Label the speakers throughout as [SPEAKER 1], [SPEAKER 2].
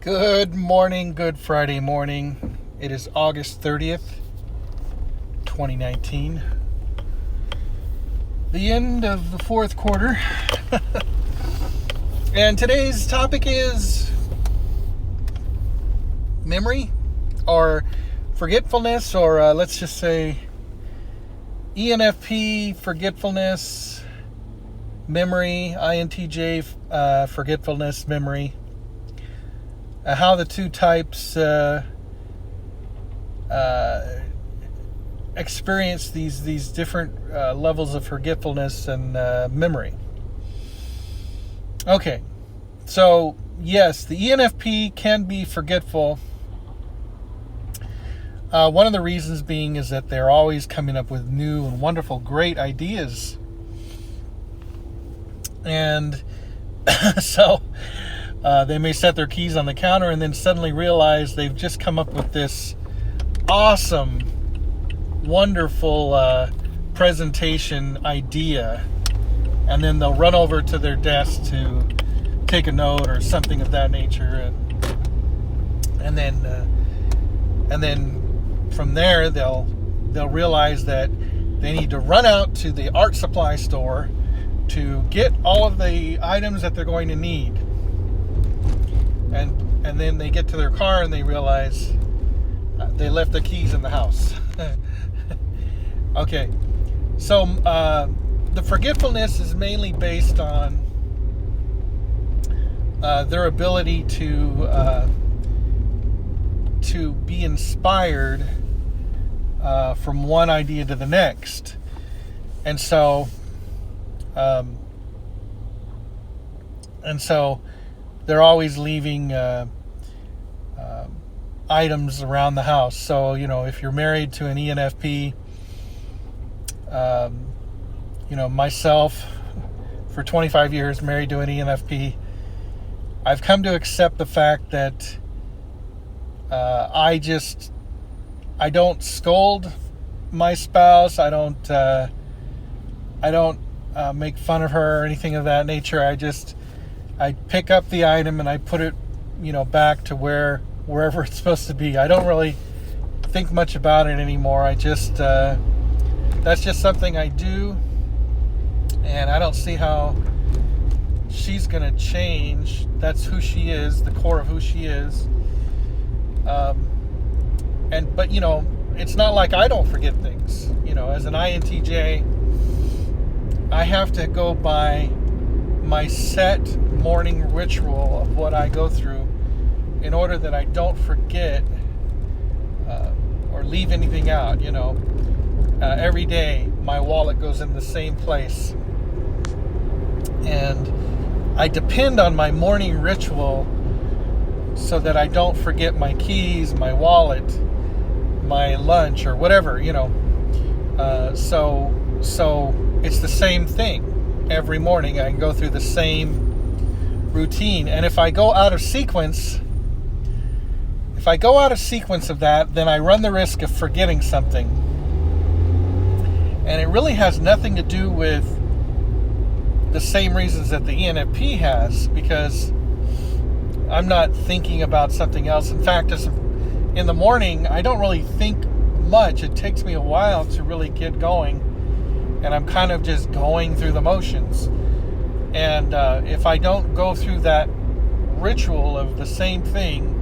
[SPEAKER 1] Good morning, good Friday morning. It is August 30th, 2019. The end of the fourth quarter. And today's topic is memory or forgetfulness, or let's just say ENFP, forgetfulness, memory, INTJ, forgetfulness, memory. How the two types experience these different levels of forgetfulness and memory. Okay, so yes, the ENFP can be forgetful. One of the reasons being is that they're always coming up with new and wonderful, great ideas. And so they may set their keys on the counter and then suddenly realize they've just come up with this awesome, wonderful presentation idea. And then they'll run over to their desk to take a note or something of that nature. And then from there, they'll realize that they need to run out to the art supply store to get all of the items that they're going to need. And then they get to their car and they realize they left the keys in the house. Okay, so the forgetfulness is mainly based on their ability to be inspired from one idea to the next, and so they're always leaving items around the house. So, if you're married to an ENFP, myself, for 25 years, married to an ENFP, I've come to accept the fact that I don't scold my spouse. I don't make fun of her or anything of that nature. I pick up the item and I put it, back to wherever it's supposed to be. I don't really think much about it anymore. That's just something I do, and I don't see how she's gonna change. That's who she is, the core of who she is. But it's not like I don't forget things. As an INTJ, I have to go by my set morning ritual of what I go through in order that I don't forget or leave anything out. Every day my wallet goes in the same place, and I depend on my morning ritual so that I don't forget my keys, my wallet, my lunch, or whatever. So it's the same thing. Every morning I go through the same routine, and if I go out of sequence of that, then I run the risk of forgetting something. And it really has nothing to do with the same reasons that the ENFP has, because I'm not thinking about something else. In fact, in the morning, I don't really think much. It takes me a while to really get going, and I'm kind of just going through the motions. And if I don't go through that ritual of the same thing,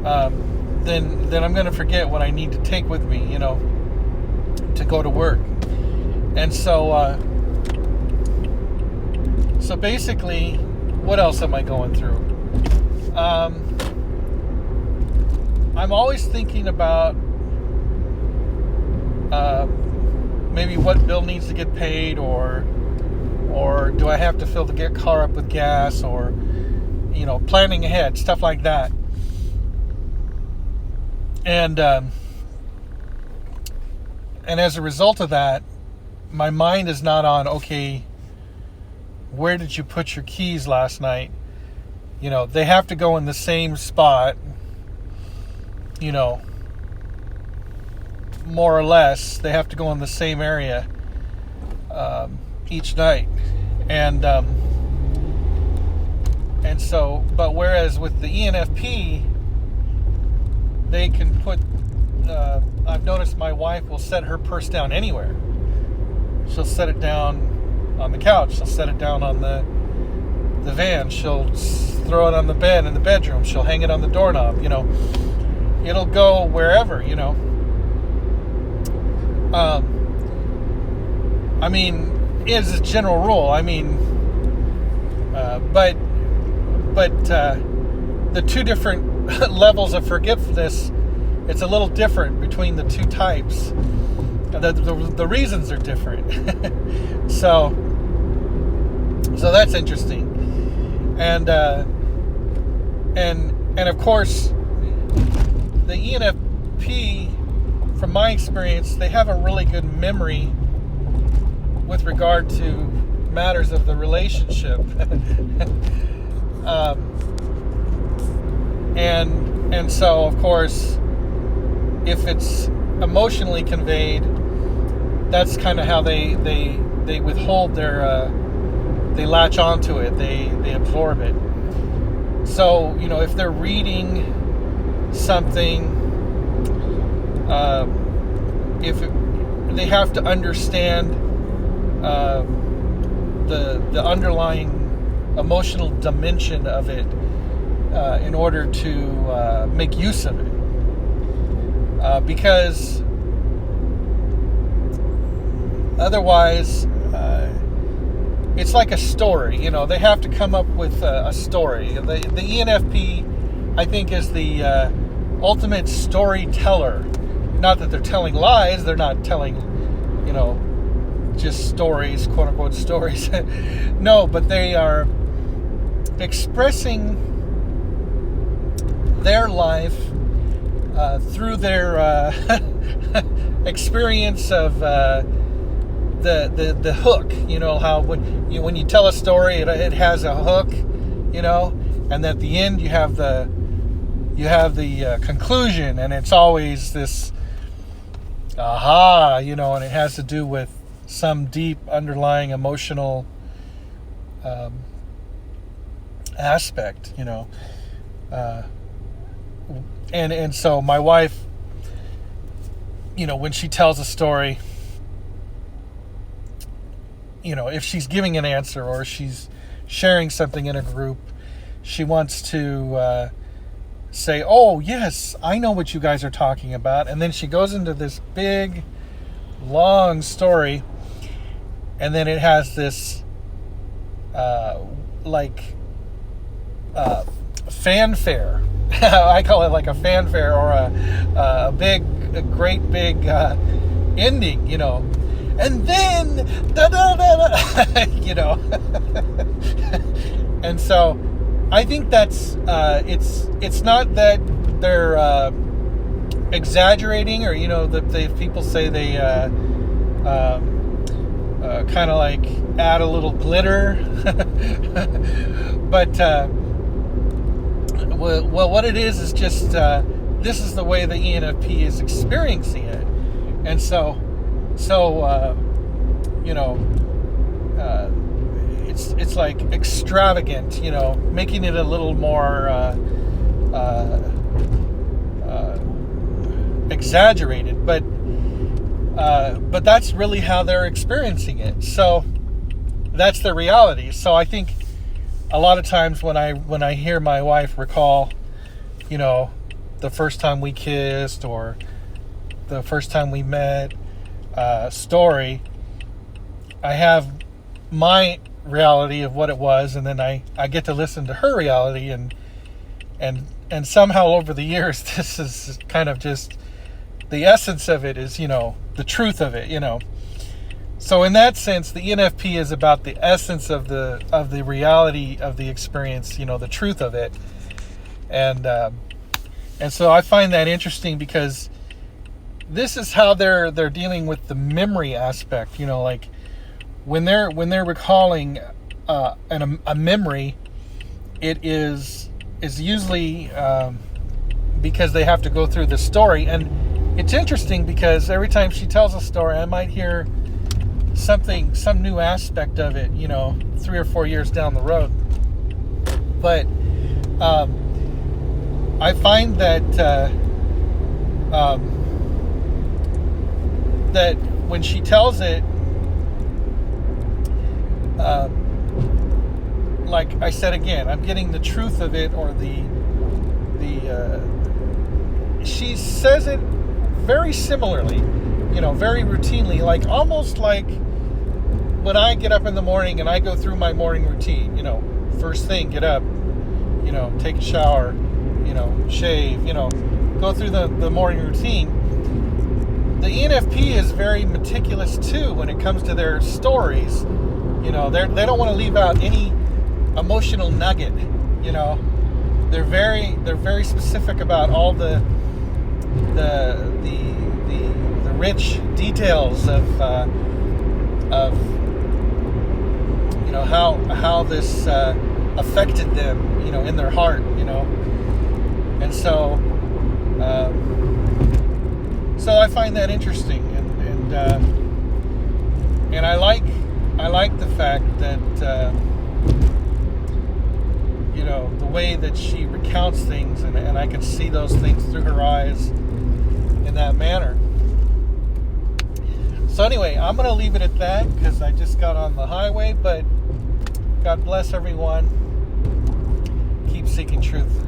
[SPEAKER 1] then I'm going to forget what I need to take with me, to go to work. And so basically, what else am I going through? I'm always thinking about maybe what bill needs to get paid, or do I have to fill the car up with gas, or planning ahead, stuff like that. And as a result of that, my mind is not on, okay, where did you put your keys last night? They have to go in the same spot, more or less. They have to go in the same area each night. And And so, but whereas with the ENFP, they can put, I've noticed my wife will set her purse down anywhere. She'll set it down on the couch. She'll set it down on the van. She'll throw it on the bed in the bedroom. She'll hang it on the doorknob. It'll go wherever. I mean, as a general rule. I mean, but the two different levels of forgetfulness, it's a little different between the two types. The reasons are different. so that's interesting. And of course, the ENFP, from my experience, they have a really good memory with regard to matters of the relationship. And so, of course, if it's emotionally conveyed, that's kind of how they withhold their, they latch onto it, they absorb it. So, if they're reading something, they have to understand the underlying emotional dimension of it in order to make use of it. Because otherwise, it's like a story. They have to come up with a story. The ENFP, I think, is the ultimate storyteller. Not that they're telling lies. They're not telling, just stories, quote unquote stories. No, but they are expressing their life through their experience of the hook. How when you tell a story, it has a hook, and at the end you have the conclusion, and it's always this aha, and it has to do with some deep underlying emotional aspect, and so my wife, when she tells a story, if she's giving an answer or she's sharing something in a group, she wants to say, oh yes, I know what you guys are talking about, and then she goes into this big long story, and then it has this fanfare. I call it like a fanfare, or a great big ending, and then da da da da, and so I think that's it's not that they're exaggerating, or that people say they kind of like add a little glitter, but well, what it is just this is the way the ENFP is experiencing it, and so it's like extravagant, making it a little more exaggerated, but that's really how they're experiencing it. So that's the reality. So I think a lot of times when I hear my wife recall, the first time we kissed or the first time we met, story, I have my reality of what it was, and then I get to listen to her reality, and somehow over the years, this is kind of just the essence of it is, the truth of it, So in that sense, the ENFP is about the essence of the reality of the experience, the truth of it, and so I find that interesting because this is how they're dealing with the memory aspect, like when they're recalling a memory, it is usually because they have to go through the story. And it's interesting because every time she tells a story, I might hear some new aspect of it, 3 or 4 years down the road. But I find that that when she tells it, like I said again, I'm getting the truth of it, or she says it very similarly, very routinely, like almost like when I get up in the morning and I go through my morning routine. First thing, get up, take a shower, shave, go through the morning routine. The ENFP is very meticulous too when it comes to their stories. They don't want to leave out any emotional nugget. They're very specific about all the rich details of how this affected them, in their heart, and so I find that interesting, and I like the fact that the way that she recounts things, and I can see those things through her eyes in that manner. So anyway, I'm going to leave it at that because I just got on the highway, but God bless everyone. Keep seeking truth.